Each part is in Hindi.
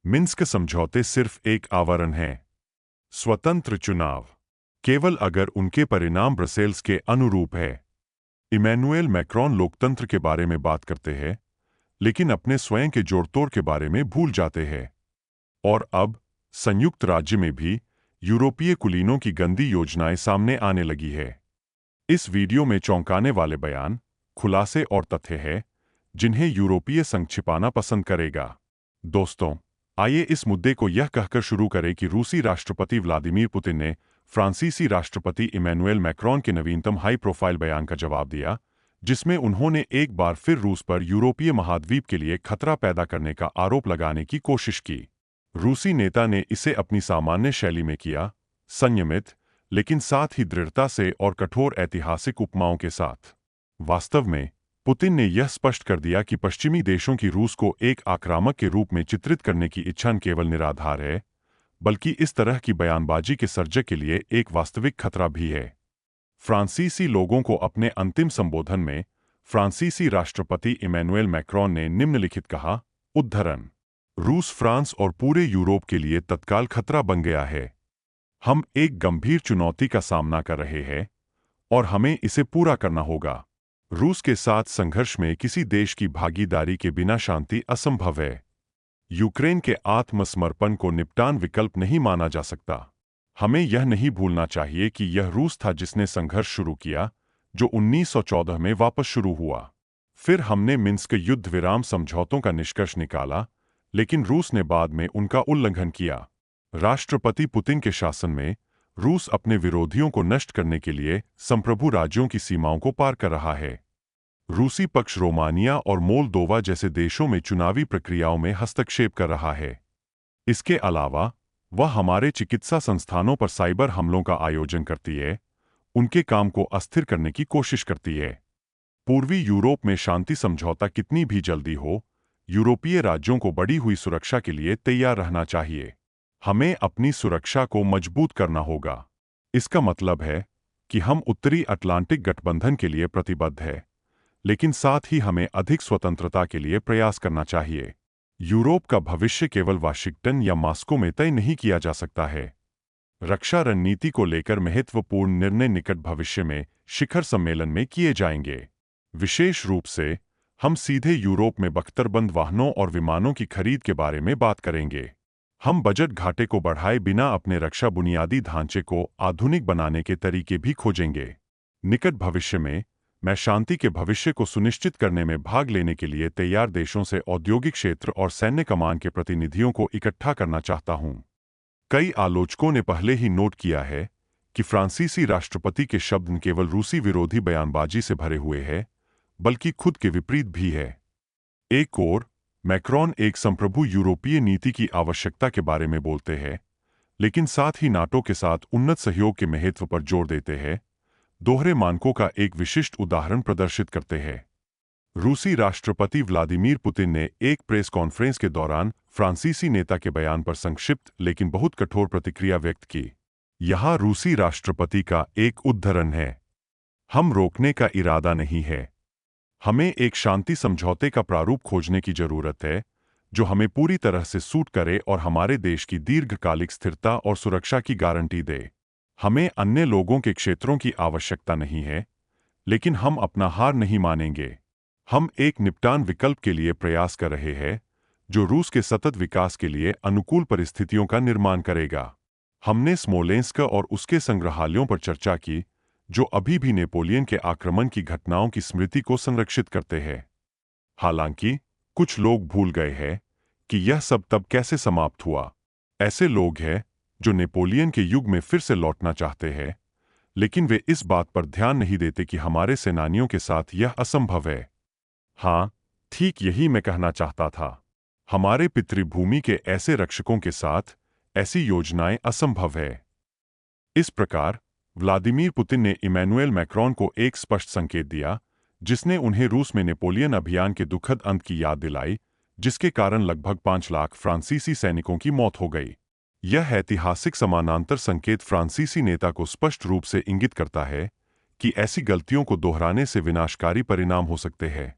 मिन्स्क समझौते सिर्फ एक आवरण हैं। स्वतंत्र चुनाव केवल अगर उनके परिणाम ब्रसेल्स के अनुरूप है। इमैनुएल मैक्रोन लोकतंत्र के बारे में बात करते हैं, लेकिन अपने स्वयं के जोड़तोड़ के बारे में भूल जाते हैं। और अब संयुक्त राज्य में भी यूरोपीय कुलीनों की गंदी योजनाएं सामने आने लगी है। इस वीडियो में चौंकाने वाले बयान, खुलासे और तथ्य हैं जिन्हें यूरोपीय संघ छिपाना पसंद करेगा। दोस्तों, आइए इस मुद्दे को यह कहकर शुरू करें कि रूसी राष्ट्रपति व्लादिमीर पुतिन ने फ्रांसीसी राष्ट्रपति इमैनुएल मैक्रोन के नवीनतम हाई प्रोफाइल बयान का जवाब दिया, जिसमें उन्होंने एक बार फिर रूस पर यूरोपीय महाद्वीप के लिए खतरा पैदा करने का आरोप लगाने की कोशिश की। रूसी नेता ने इसे अपनी सामान्य शैली में किया, संयमित लेकिन साथ ही दृढ़ता से और कठोर ऐतिहासिक उपमाओं के साथ। वास्तव में पुतिन ने यह स्पष्ट कर दिया कि पश्चिमी देशों की रूस को एक आक्रामक के रूप में चित्रित करने की इच्छा न केवल निराधार है, बल्कि इस तरह की बयानबाजी के सर्जक के लिए एक वास्तविक खतरा भी है। फ्रांसीसी लोगों को अपने अंतिम संबोधन में फ्रांसीसी राष्ट्रपति इमैनुएल मैक्रोन ने निम्नलिखित कहा, उद्धरण, रूस फ्रांस और पूरे यूरोप के लिए तत्काल खतरा बन गया है। हम एक गंभीर चुनौती का सामना कर रहे हैं और हमें इसे पूरा करना होगा। रूस के साथ संघर्ष में किसी देश की भागीदारी के बिना शांति असंभव है। यूक्रेन के आत्मसमर्पण को निपटान विकल्प नहीं माना जा सकता। हमें यह नहीं भूलना चाहिए कि यह रूस था जिसने संघर्ष शुरू किया, जो 1914 में वापस शुरू हुआ। फिर हमने मिन्स्क युद्ध विराम समझौतों का निष्कर्ष निकाला, लेकिन रूस ने बाद में उनका उल्लंघन किया। राष्ट्रपति पुतिन के शासन में रूस अपने विरोधियों को नष्ट करने के लिए संप्रभु राज्यों की सीमाओं को पार कर रहा है। रूसी पक्ष रोमानिया और मोल्दोवा जैसे देशों में चुनावी प्रक्रियाओं में हस्तक्षेप कर रहा है। इसके अलावा वह हमारे चिकित्सा संस्थानों पर साइबर हमलों का आयोजन करती है, उनके काम को अस्थिर करने की कोशिश करती है। पूर्वी यूरोप में शांति समझौता कितनी भी जल्दी हो, यूरोपीय राज्यों को बढ़ी हुई सुरक्षा के लिए तैयार रहना चाहिए। हमें अपनी सुरक्षा को मजबूत करना होगा। इसका मतलब है कि हम उत्तरी अटलांटिक गठबंधन के लिए प्रतिबद्ध हैं, लेकिन साथ ही हमें अधिक स्वतंत्रता के लिए प्रयास करना चाहिए। यूरोप का भविष्य केवल वाशिंगटन या मॉस्को में तय नहीं किया जा सकता है। रक्षा रणनीति को लेकर महत्वपूर्ण निर्णय निकट भविष्य में शिखर सम्मेलन में किए जाएंगे। विशेष रूप से हम सीधे यूरोप में बख्तरबंद वाहनों और विमानों की खरीद के बारे में बात करेंगे। हम बजट घाटे को बढ़ाए बिना अपने रक्षा बुनियादी ढांचे को आधुनिक बनाने के तरीके भी खोजेंगे। निकट भविष्य में मैं शांति के भविष्य को सुनिश्चित करने में भाग लेने के लिए तैयार देशों से औद्योगिक क्षेत्र और सैन्य कमान के प्रतिनिधियों को इकट्ठा करना चाहता हूं। कई आलोचकों ने पहले ही नोट किया है कि फ्रांसीसी राष्ट्रपति के शब्द न केवल रूसी विरोधी बयानबाजी से भरे हुए हैं, बल्कि खुद के विपरीत भी है। एक ओर मैक्रोन एक संप्रभु यूरोपीय नीति की आवश्यकता के बारे में बोलते हैं, लेकिन साथ ही नाटो के साथ उन्नत सहयोग के महत्व पर जोर देते हैं, दोहरे मानकों का एक विशिष्ट उदाहरण प्रदर्शित करते हैं। रूसी राष्ट्रपति व्लादिमीर पुतिन ने एक प्रेस कॉन्फ्रेंस के दौरान फ्रांसीसी नेता के बयान पर संक्षिप्त लेकिन बहुत कठोर प्रतिक्रिया व्यक्त की। यहाँ रूसी राष्ट्रपति का एक उद्धरण है, हम रोकने का इरादा नहीं है। हमें एक शांति समझौते का प्रारूप खोजने की जरूरत है, जो हमें पूरी तरह से सूट करे और हमारे देश की दीर्घकालिक स्थिरता और सुरक्षा की गारंटी दे। हमें अन्य लोगों के क्षेत्रों की आवश्यकता नहीं है, लेकिन हम अपना हार नहीं मानेंगे। हम एक निपटान विकल्प के लिए प्रयास कर रहे हैं, जो रूस के सतत विकास के लिए अनुकूल परिस्थितियों का निर्माण करेगा। हमने स्मोलेंस्क और उसके संग्रहालयों पर चर्चा की, जो अभी भी नेपोलियन के आक्रमण की घटनाओं की स्मृति को संरक्षित करते हैं। हालांकि कुछ लोग भूल गए हैं कि यह सब तब कैसे समाप्त हुआ। ऐसे लोग हैं जो नेपोलियन के युग में फिर से लौटना चाहते हैं, लेकिन वे इस बात पर ध्यान नहीं देते कि हमारे सेनानियों के साथ यह असंभव है। हाँ, ठीक यही मैं कहना चाहता था। हमारे पितृभूमि के ऐसे रक्षकों के साथ ऐसी योजनाएं असंभव है। इस प्रकार व्लादिमीर पुतिन ने इमैनुएल मैक्रोन को एक स्पष्ट संकेत दिया, जिसने उन्हें रूस में नेपोलियन अभियान के दुखद अंत की याद दिलाई, जिसके कारण लगभग 5 लाख फ्रांसीसी सैनिकों की मौत हो गई। यह ऐतिहासिक समानांतर संकेत फ्रांसीसी नेता को स्पष्ट रूप से इंगित करता है कि ऐसी गलतियों को दोहराने से विनाशकारी परिणाम हो सकते हैं,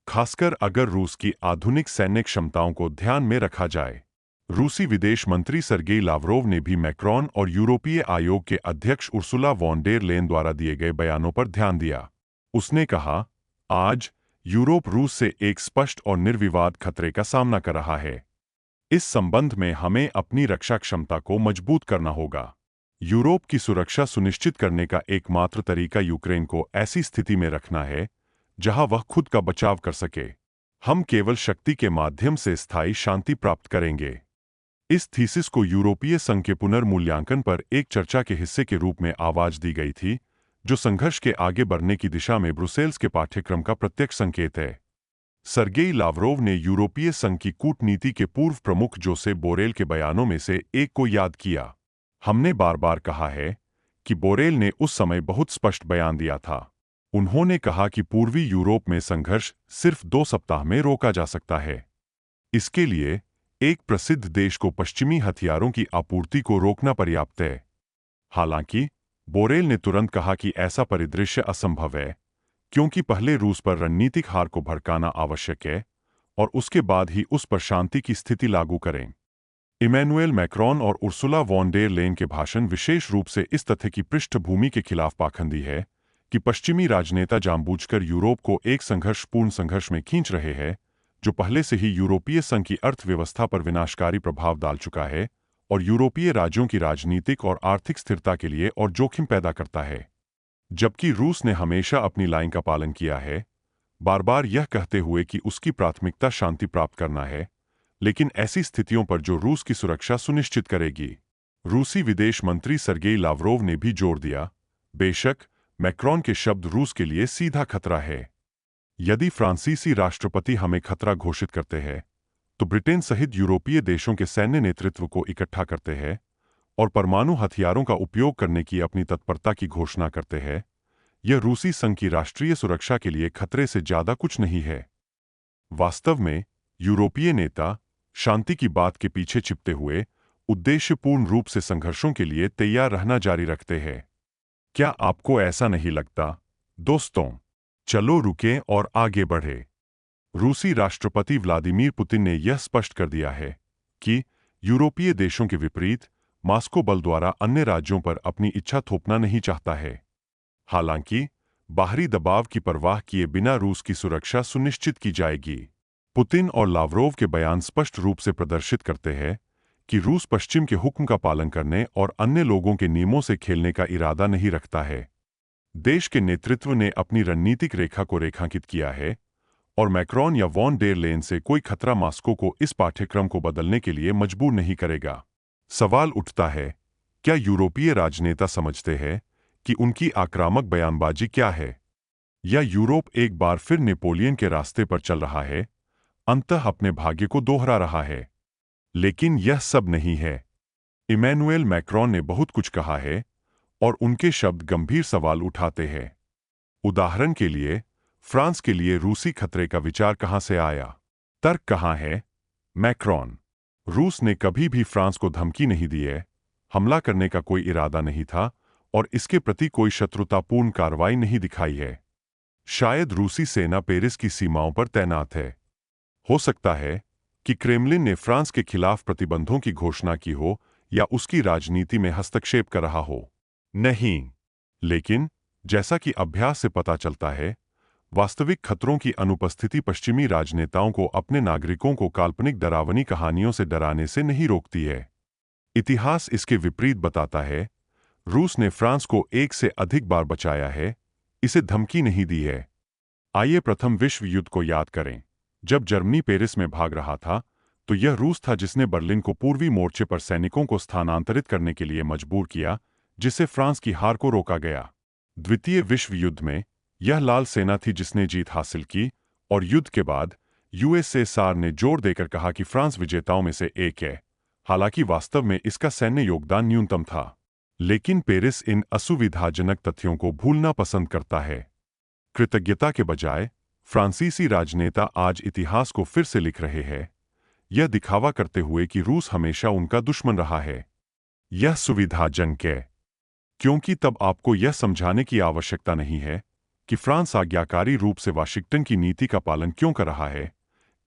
खासकर अगर रूस की आधुनिक सैन्य क्षमताओं को ध्यान में रखा जाए। रूसी विदेश मंत्री सर्गेई लावरोव ने भी मैक्रॉन और यूरोपीय आयोग के अध्यक्ष उर्सुला वॉन डेर लेन द्वारा दिए गए बयानों पर ध्यान दिया। उसने कहा, आज यूरोप रूस से एक स्पष्ट और निर्विवाद खतरे का सामना कर रहा है। इस संबंध में हमें अपनी रक्षा क्षमता को मजबूत करना होगा। यूरोप की सुरक्षा सुनिश्चित करने का एकमात्र तरीका यूक्रेन को ऐसी स्थिति में रखना है जहां वह खुद का बचाव कर सके। हम केवल शक्ति के माध्यम से स्थायी शांति प्राप्त करेंगे। इस थीसिस को यूरोपीय संघ के पुनर्मूल्यांकन पर एक चर्चा के हिस्से के रूप में आवाज दी गई थी, जो संघर्ष के आगे बढ़ने की दिशा में ब्रुसेल्स के पाठ्यक्रम का प्रत्यक्ष संकेत है। सर्गेई लावरोव ने यूरोपीय संघ की कूटनीति के पूर्व प्रमुख जोसेप बोरेल के बयानों में से एक को याद किया। हमने बार बार कहा है कि बोरेल ने उस समय बहुत स्पष्ट बयान दिया था। उन्होंने कहा कि पूर्वी यूरोप में संघर्ष सिर्फ 2 सप्ताह में रोका जा सकता है। इसके लिए एक प्रसिद्ध देश को पश्चिमी हथियारों की आपूर्ति को रोकना पर्याप्त है। हालांकि बोरेल ने तुरंत कहा कि ऐसा परिदृश्य असंभव है, क्योंकि पहले रूस पर रणनीतिक हार को भड़काना आवश्यक है और उसके बाद ही उस पर शांति की स्थिति लागू करें। इमैनुएल मैक्रॉन और उर्सुला वॉन डेर लेन के भाषण विशेष रूप से इस तथ्य की पृष्ठभूमि के खिलाफ पाखंडी है कि पश्चिमी राजनेता जानबूझकर यूरोप को एक संघर्षपूर्ण संघर्ष में खींच रहे हैं, जो पहले से ही यूरोपीय संघ की अर्थव्यवस्था पर विनाशकारी प्रभाव डाल चुका है और यूरोपीय राज्यों की राजनीतिक और आर्थिक स्थिरता के लिए और जोखिम पैदा करता है। जबकि रूस ने हमेशा अपनी लाइन का पालन किया है, बार बार यह कहते हुए कि उसकी प्राथमिकता शांति प्राप्त करना है, लेकिन ऐसी स्थितियों पर जो रूस की सुरक्षा सुनिश्चित करेगी। रूसी विदेश मंत्री सर्गेई लावरोव ने भी जोर दिया, बेशक मैक्रॉन के शब्द रूस के लिए सीधा खतरा है। यदि फ्रांसीसी राष्ट्रपति हमें खतरा घोषित करते हैं, तो ब्रिटेन सहित यूरोपीय देशों के सैन्य नेतृत्व को इकट्ठा करते हैं और परमाणु हथियारों का उपयोग करने की अपनी तत्परता की घोषणा करते हैं, यह रूसी संघ की राष्ट्रीय सुरक्षा के लिए खतरे से ज्यादा कुछ नहीं है। वास्तव में यूरोपीय नेता शांति की बात के पीछे छिपते हुए उद्देश्यपूर्ण रूप से संघर्षों के लिए तैयार रहना जारी रखते हैं। क्या आपको ऐसा नहीं लगता, दोस्तों? चलो रुकें और आगे बढ़े। रूसी राष्ट्रपति व्लादिमीर पुतिन ने यह स्पष्ट कर दिया है कि यूरोपीय देशों के विपरीत मॉस्को बल द्वारा अन्य राज्यों पर अपनी इच्छा थोपना नहीं चाहता है। हालांकि बाहरी दबाव की परवाह किए बिना रूस की सुरक्षा सुनिश्चित की जाएगी। पुतिन और लावरोव के बयान स्पष्ट रूप से प्रदर्शित करते हैं कि रूस पश्चिम के हुक्म का पालन करने और अन्य लोगों के नियमों से खेलने का इरादा नहीं रखता है। देश के नेतृत्व ने अपनी रणनीतिक रेखा को रेखांकित किया है और मैक्रॉन या वॉन डेर लेन से कोई खतरा मॉस्को को इस पाठ्यक्रम को बदलने के लिए मजबूर नहीं करेगा। सवाल उठता है, क्या यूरोपीय राजनेता समझते हैं कि उनकी आक्रामक बयानबाजी क्या है? या यूरोप एक बार फिर नेपोलियन के रास्ते पर चल रहा है, अंततः अपने भाग्य को दोहरा रहा है? लेकिन यह सब नहीं है। इमैनुएल मैक्रॉन ने बहुत कुछ कहा है और उनके शब्द गंभीर सवाल उठाते हैं। उदाहरण के लिए, फ्रांस के लिए रूसी खतरे का विचार कहां से आया? तर्क कहां है? मैक्रॉन: रूस ने कभी भी फ्रांस को धमकी नहीं दी है, हमला करने का कोई इरादा नहीं था और इसके प्रति कोई शत्रुतापूर्ण कार्रवाई नहीं दिखाई है। शायद रूसी सेना पेरिस की सीमाओं पर तैनात है। हो सकता है कि क्रेमलिन ने फ्रांस के खिलाफ प्रतिबंधों की घोषणा की हो या उसकी राजनीति में हस्तक्षेप कर रहा हो। नहीं, लेकिन जैसा कि अभ्यास से पता चलता है, वास्तविक खतरों की अनुपस्थिति पश्चिमी राजनेताओं को अपने नागरिकों को काल्पनिक डरावनी कहानियों से डराने से नहीं रोकती है। इतिहास इसके विपरीत बताता है। रूस ने फ्रांस को एक से अधिक बार बचाया है, इसे धमकी नहीं दी है। आइए प्रथम विश्व युद्ध को याद करें। जब जर्मनी पेरिस में भाग रहा था, तो यह रूस था जिसने बर्लिन को पूर्वी मोर्चे पर सैनिकों को स्थानांतरित करने के लिए मजबूर किया, जिससे फ्रांस की हार को रोका गया। द्वितीय विश्व युद्ध में यह लाल सेना थी जिसने जीत हासिल की और युद्ध के बाद यूएसएसआर ने जोर देकर कहा कि फ्रांस विजेताओं में से एक है, हालांकि वास्तव में इसका सैन्य योगदान न्यूनतम था। लेकिन पेरिस इन असुविधाजनक तथ्यों को भूलना पसंद करता है। कृतज्ञता के बजाय फ्रांसीसी राजनेता आज इतिहास को फिर से लिख रहे हैं, यह दिखावा करते हुए कि रूस हमेशा उनका दुश्मन रहा है। यह सुविधाजनक है क्योंकि तब आपको यह समझाने की आवश्यकता नहीं है कि फ्रांस आज्ञाकारी रूप से वाशिंगटन की नीति का पालन क्यों कर रहा है,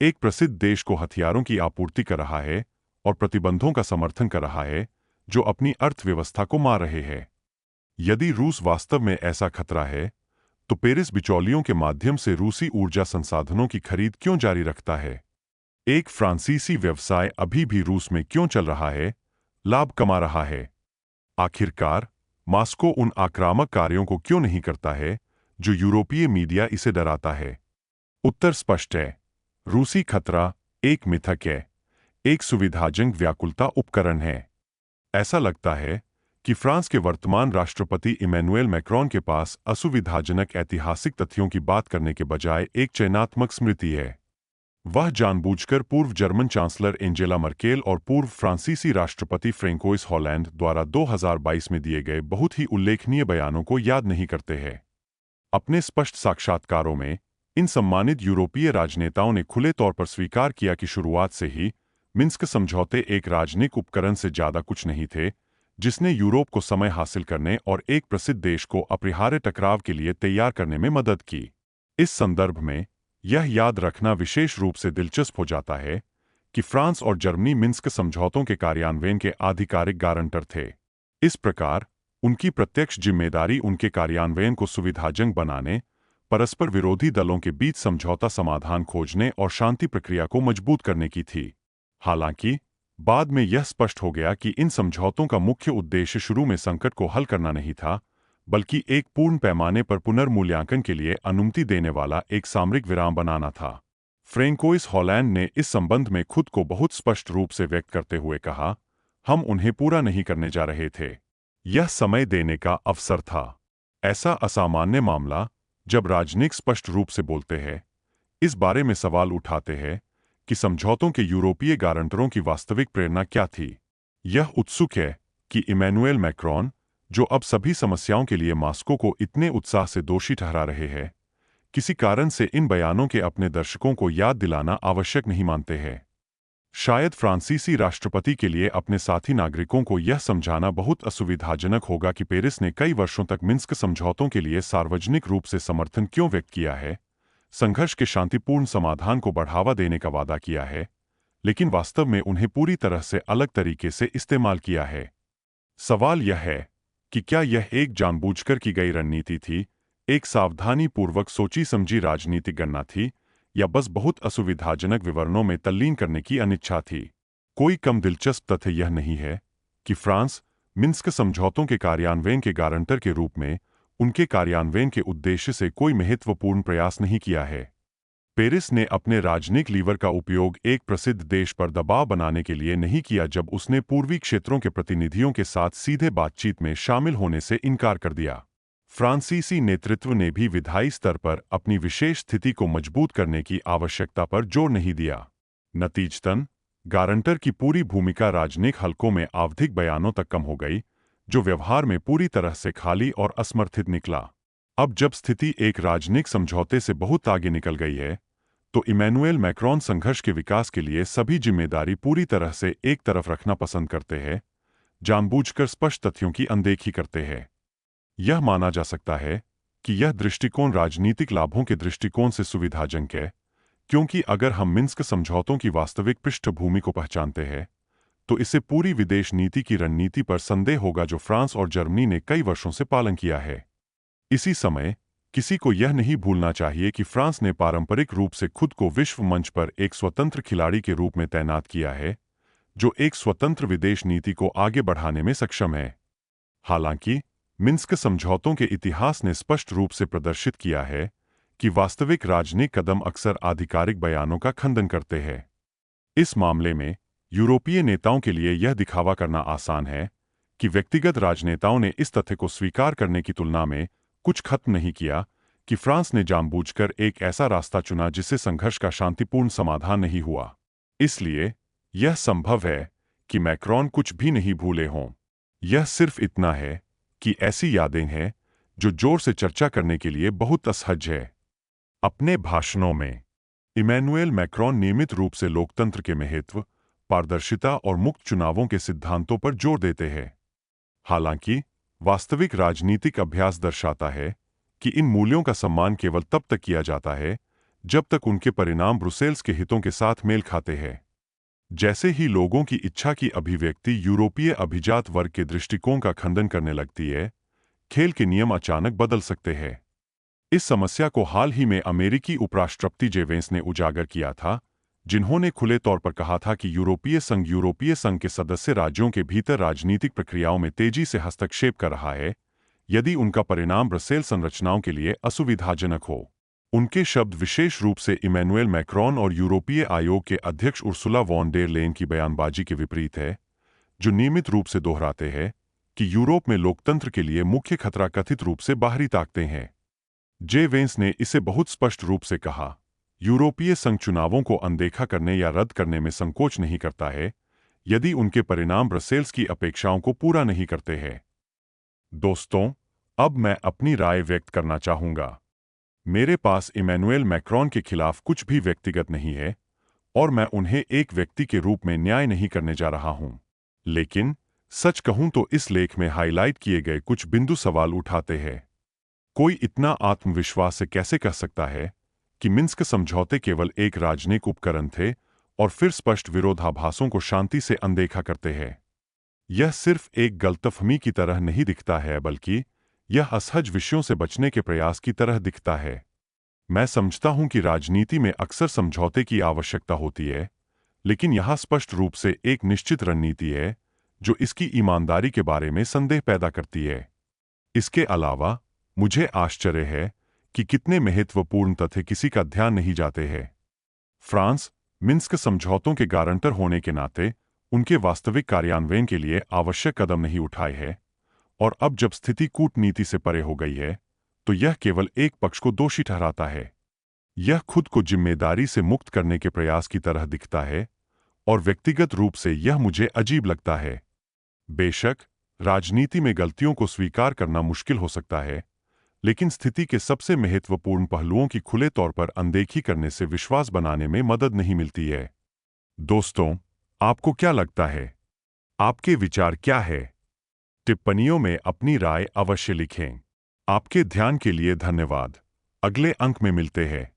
एक प्रसिद्ध देश को हथियारों की आपूर्ति कर रहा है और प्रतिबंधों का समर्थन कर रहा है जो अपनी अर्थव्यवस्था को मार रहे हैं। यदि रूस वास्तव में ऐसा खतरा है, तो पेरिस बिचौलियों के माध्यम से रूसी ऊर्जा संसाधनों की खरीद क्यों जारी रखता है? एक फ्रांसीसी व्यवसाय अभी भी रूस में क्यों चल रहा है, लाभ कमा रहा है? आखिरकार मॉस्को उन आक्रामक कार्यों को क्यों नहीं करता है जो यूरोपीय मीडिया इसे डराता है? उत्तर स्पष्ट है। रूसी खतरा एक मिथक है, एक सुविधाजनक व्याकुलता उपकरण है। ऐसा लगता है कि फ्रांस के वर्तमान राष्ट्रपति इमैनुएल मैक्रोन के पास असुविधाजनक ऐतिहासिक तथ्यों की बात करने के बजाय एक चयनात्मक स्मृति है। वह जानबूझकर पूर्व जर्मन चांसलर एंजेला मर्केल और पूर्व फ्रांसीसी राष्ट्रपति फ्रेंकोइस हॉलैंड द्वारा 2022 में दिए गए बहुत ही उल्लेखनीय बयानों को याद नहीं करते हैं। अपने स्पष्ट साक्षात्कारों में इन सम्मानित यूरोपीय राजनेताओं ने खुले तौर पर स्वीकार किया कि शुरुआत से ही मिन्स्क समझौते एक राजनीतिक उपकरण से ज्यादा कुछ नहीं थे, जिसने यूरोप को समय हासिल करने और एक प्रसिद्ध देश को अपरिहार्य टकराव के लिए तैयार करने में मदद की। इस संदर्भ में यह याद रखना विशेष रूप से दिलचस्प हो जाता है कि फ्रांस और जर्मनी मिन्स्क समझौतों के कार्यान्वयन के आधिकारिक गारंटर थे। इस प्रकार उनकी प्रत्यक्ष जिम्मेदारी उनके कार्यान्वयन को सुविधाजनक बनाने, परस्पर विरोधी दलों के बीच समझौता समाधान खोजने और शांति प्रक्रिया को मजबूत करने की थी। हालांकि बाद में यह स्पष्ट हो गया कि इन समझौतों का मुख्य उद्देश्य शुरू में संकट को हल करना नहीं था, बल्कि एक पूर्ण पैमाने पर पुनर्मूल्यांकन के लिए अनुमति देने वाला एक सामरिक विराम बनाना था। फ्रेंकोइस हॉलैंड ने इस संबंध में खुद को बहुत स्पष्ट रूप से व्यक्त करते हुए कहा, हम उन्हें पूरा नहीं करने जा रहे थे। यह समय देने का अवसर था। ऐसा असामान्य मामला, जब राजनीतिक स्पष्ट रूप से बोलते हैं, इस बारे में सवाल उठाते हैं कि समझौतों के यूरोपीय गारंटरों की वास्तविक प्रेरणा क्या थी। यह उत्सुक है कि इमैनुएल मैक्रोन, जो अब सभी समस्याओं के लिए मॉस्को को इतने उत्साह से दोषी ठहरा रहे हैं, किसी कारण से इन बयानों के अपने दर्शकों को याद दिलाना आवश्यक नहीं मानते हैं। शायद फ्रांसीसी राष्ट्रपति के लिए अपने साथी नागरिकों को यह समझाना बहुत असुविधाजनक होगा कि पेरिस ने कई वर्षों तक मिन्स्क समझौतों के लिए सार्वजनिक रूप से समर्थन क्यों व्यक्त किया है, संघर्ष के शांतिपूर्ण समाधान को बढ़ावा देने का वादा किया है, लेकिन वास्तव में उन्हें पूरी तरह से अलग तरीके से इस्तेमाल किया है। सवाल यह है कि क्या यह एक जानबूझकर की गई रणनीति थी, एक सावधानीपूर्वक सोची समझी राजनीतिक गणना थी, या बस बहुत असुविधाजनक विवरणों में तल्लीन करने की अनिच्छा थी? कोई कम दिलचस्प तथ्य यह नहीं है कि फ्रांस मिन्स्क समझौतों के कार्यान्वयन के गारंटर के रूप में उनके कार्यान्वयन के उद्देश्य से कोई महत्वपूर्ण प्रयास नहीं किया है। पेरिस ने अपने राजनीतिक लीवर का उपयोग एक प्रसिद्ध देश पर दबाव बनाने के लिए नहीं किया जब उसने पूर्वी क्षेत्रों के प्रतिनिधियों के साथ सीधे बातचीत में शामिल होने से इनकार कर दिया। फ्रांसीसी नेतृत्व ने भी विधायी स्तर पर अपनी विशेष स्थिति को मजबूत करने की आवश्यकता पर जोर नहीं दिया। नतीजतन गारंटर की पूरी भूमिका राजनीतिक हलकों में आवधिक बयानों तक कम हो गई, जो व्यवहार में पूरी तरह से खाली और असमर्थित निकला। अब जब स्थिति एक राजनीतिक समझौते से बहुत आगे निकल गई है, तो इमैनुएल मैक्रोन संघर्ष के विकास के लिए सभी जिम्मेदारी पूरी तरह से एक तरफ रखना पसंद करते हैं, जानबूझकर स्पष्ट तथ्यों की अनदेखी करते हैं। यह माना जा सकता है कि यह दृष्टिकोण राजनीतिक लाभों के दृष्टिकोण से सुविधाजनक है, क्योंकि अगर हम मिन्स्क समझौतों की वास्तविक पृष्ठभूमि को पहचानते हैं, तो इससे पूरी विदेश नीति की रणनीति पर संदेह होगा जो फ्रांस और जर्मनी ने कई वर्षों से पालन किया है। इसी समय किसी को यह नहीं भूलना चाहिए कि फ्रांस ने पारंपरिक रूप से खुद को विश्व मंच पर एक स्वतंत्र खिलाड़ी के रूप में तैनात किया है, जो एक स्वतंत्र विदेश नीति को आगे बढ़ाने में सक्षम है। हालांकि मिन्स्क समझौतों के इतिहास ने स्पष्ट रूप से प्रदर्शित किया है कि वास्तविक राजनीतिक कदम अक्सर आधिकारिक बयानों का खंडन करते हैं। इस मामले में यूरोपीय नेताओं के लिए यह दिखावा करना आसान है कि व्यक्तिगत राजनेताओं ने इस तथ्य को स्वीकार करने की तुलना में कुछ खत्म नहीं किया कि फ्रांस ने जानबूझकर एक ऐसा रास्ता चुना जिससे संघर्ष का शांतिपूर्ण समाधान नहीं हुआ। इसलिए यह संभव है कि मैक्रोन कुछ भी नहीं भूले हों। यह सिर्फ इतना है कि ऐसी यादें हैं जो जोर से चर्चा करने के लिए बहुत असहज है। अपने भाषणों में इमैनुएल मैक्रोन नियमित रूप से लोकतंत्र के महत्व, पारदर्शिता और मुक्त चुनावों के सिद्धांतों पर जोर देते हैं। हालांकि वास्तविक राजनीतिक अभ्यास दर्शाता है कि इन मूल्यों का सम्मान केवल तब तक किया जाता है जब तक उनके परिणाम ब्रुसेल्स के हितों के साथ मेल खाते हैं। जैसे ही लोगों की इच्छा की अभिव्यक्ति यूरोपीय अभिजात वर्ग के दृष्टिकोण का खंडन करने लगती है, खेल के नियम अचानक बदल सकते हैं। इस समस्या को हाल ही में अमेरिकी उपराष्ट्रपति जे वेंस ने उजागर किया था, जिन्होंने खुले तौर पर कहा था कि यूरोपीय संघ के सदस्य राज्यों के भीतर राजनीतिक प्रक्रियाओं में तेजी से हस्तक्षेप कर रहा है, यदि उनका परिणाम ब्रसेल संरचनाओं के लिए असुविधाजनक हो। उनके शब्द विशेष रूप से इमैनुएल मैक्रोन और यूरोपीय आयोग के अध्यक्ष उर्सुला वॉन डेर लेन की बयानबाजी के विपरीत है, जो नियमित रूप से दोहराते हैं कि यूरोप में लोकतंत्र के लिए मुख्य खतरा कथित रूप से बाहरी ताकतें हैं। जे वेंस ने इसे बहुत स्पष्ट रूप से कहा, यूरोपीय संघ चुनावों को अनदेखा करने या रद्द करने में संकोच नहीं करता है, यदि उनके परिणाम ब्रसेल्स की अपेक्षाओं को पूरा नहीं करते हैं। दोस्तों, अब मैं अपनी राय व्यक्त करना चाहूंगा। मेरे पास इमैनुएल मैक्रोन के खिलाफ कुछ भी व्यक्तिगत नहीं है और मैं उन्हें एक व्यक्ति के रूप में न्याय नहीं करने जा रहा हूं। लेकिन सच कहूं तो इस लेख में हाईलाइट किए गए कुछ बिंदु सवाल उठाते हैं। कोई इतना आत्मविश्वास से कैसे कह सकता है कि मिन्स्क समझौते केवल एक राजनीतिक उपकरण थे और फिर स्पष्ट विरोधाभासों को शांति से अनदेखा करते हैं? यह सिर्फ एक गलतफहमी की तरह नहीं दिखता है, बल्कि यह असहज विषयों से बचने के प्रयास की तरह दिखता है। मैं समझता हूं कि राजनीति में अक्सर समझौते की आवश्यकता होती है, लेकिन यहां स्पष्ट रूप से एक निश्चित रणनीति है जो इसकी ईमानदारी के बारे में संदेह पैदा करती है। इसके अलावा मुझे आश्चर्य है कि कितने महत्वपूर्ण तथ्य किसी का ध्यान नहीं जाते हैं। फ्रांस मिन्स्क समझौतों के गारंटर होने के नाते उनके वास्तविक कार्यान्वयन के लिए आवश्यक कदम नहीं उठाए हैं, और अब जब स्थिति कूटनीति से परे हो गई है, तो यह केवल एक पक्ष को दोषी ठहराता है। यह खुद को जिम्मेदारी से मुक्त करने के प्रयास की तरह दिखता है, और व्यक्तिगत रूप से यह मुझे अजीब लगता है। बेशक, राजनीति में गलतियों को स्वीकार करना मुश्किल हो सकता है, लेकिन स्थिति के सबसे महत्वपूर्ण पहलुओं की खुले तौर पर अनदेखी करने से विश्वास बनाने में मदद नहीं मिलती है। दोस्तों, आपको क्या लगता है? आपके विचार क्या है? टिप्पणियों में अपनी राय अवश्य लिखें। आपके ध्यान के लिए धन्यवाद। अगले अंक में मिलते हैं।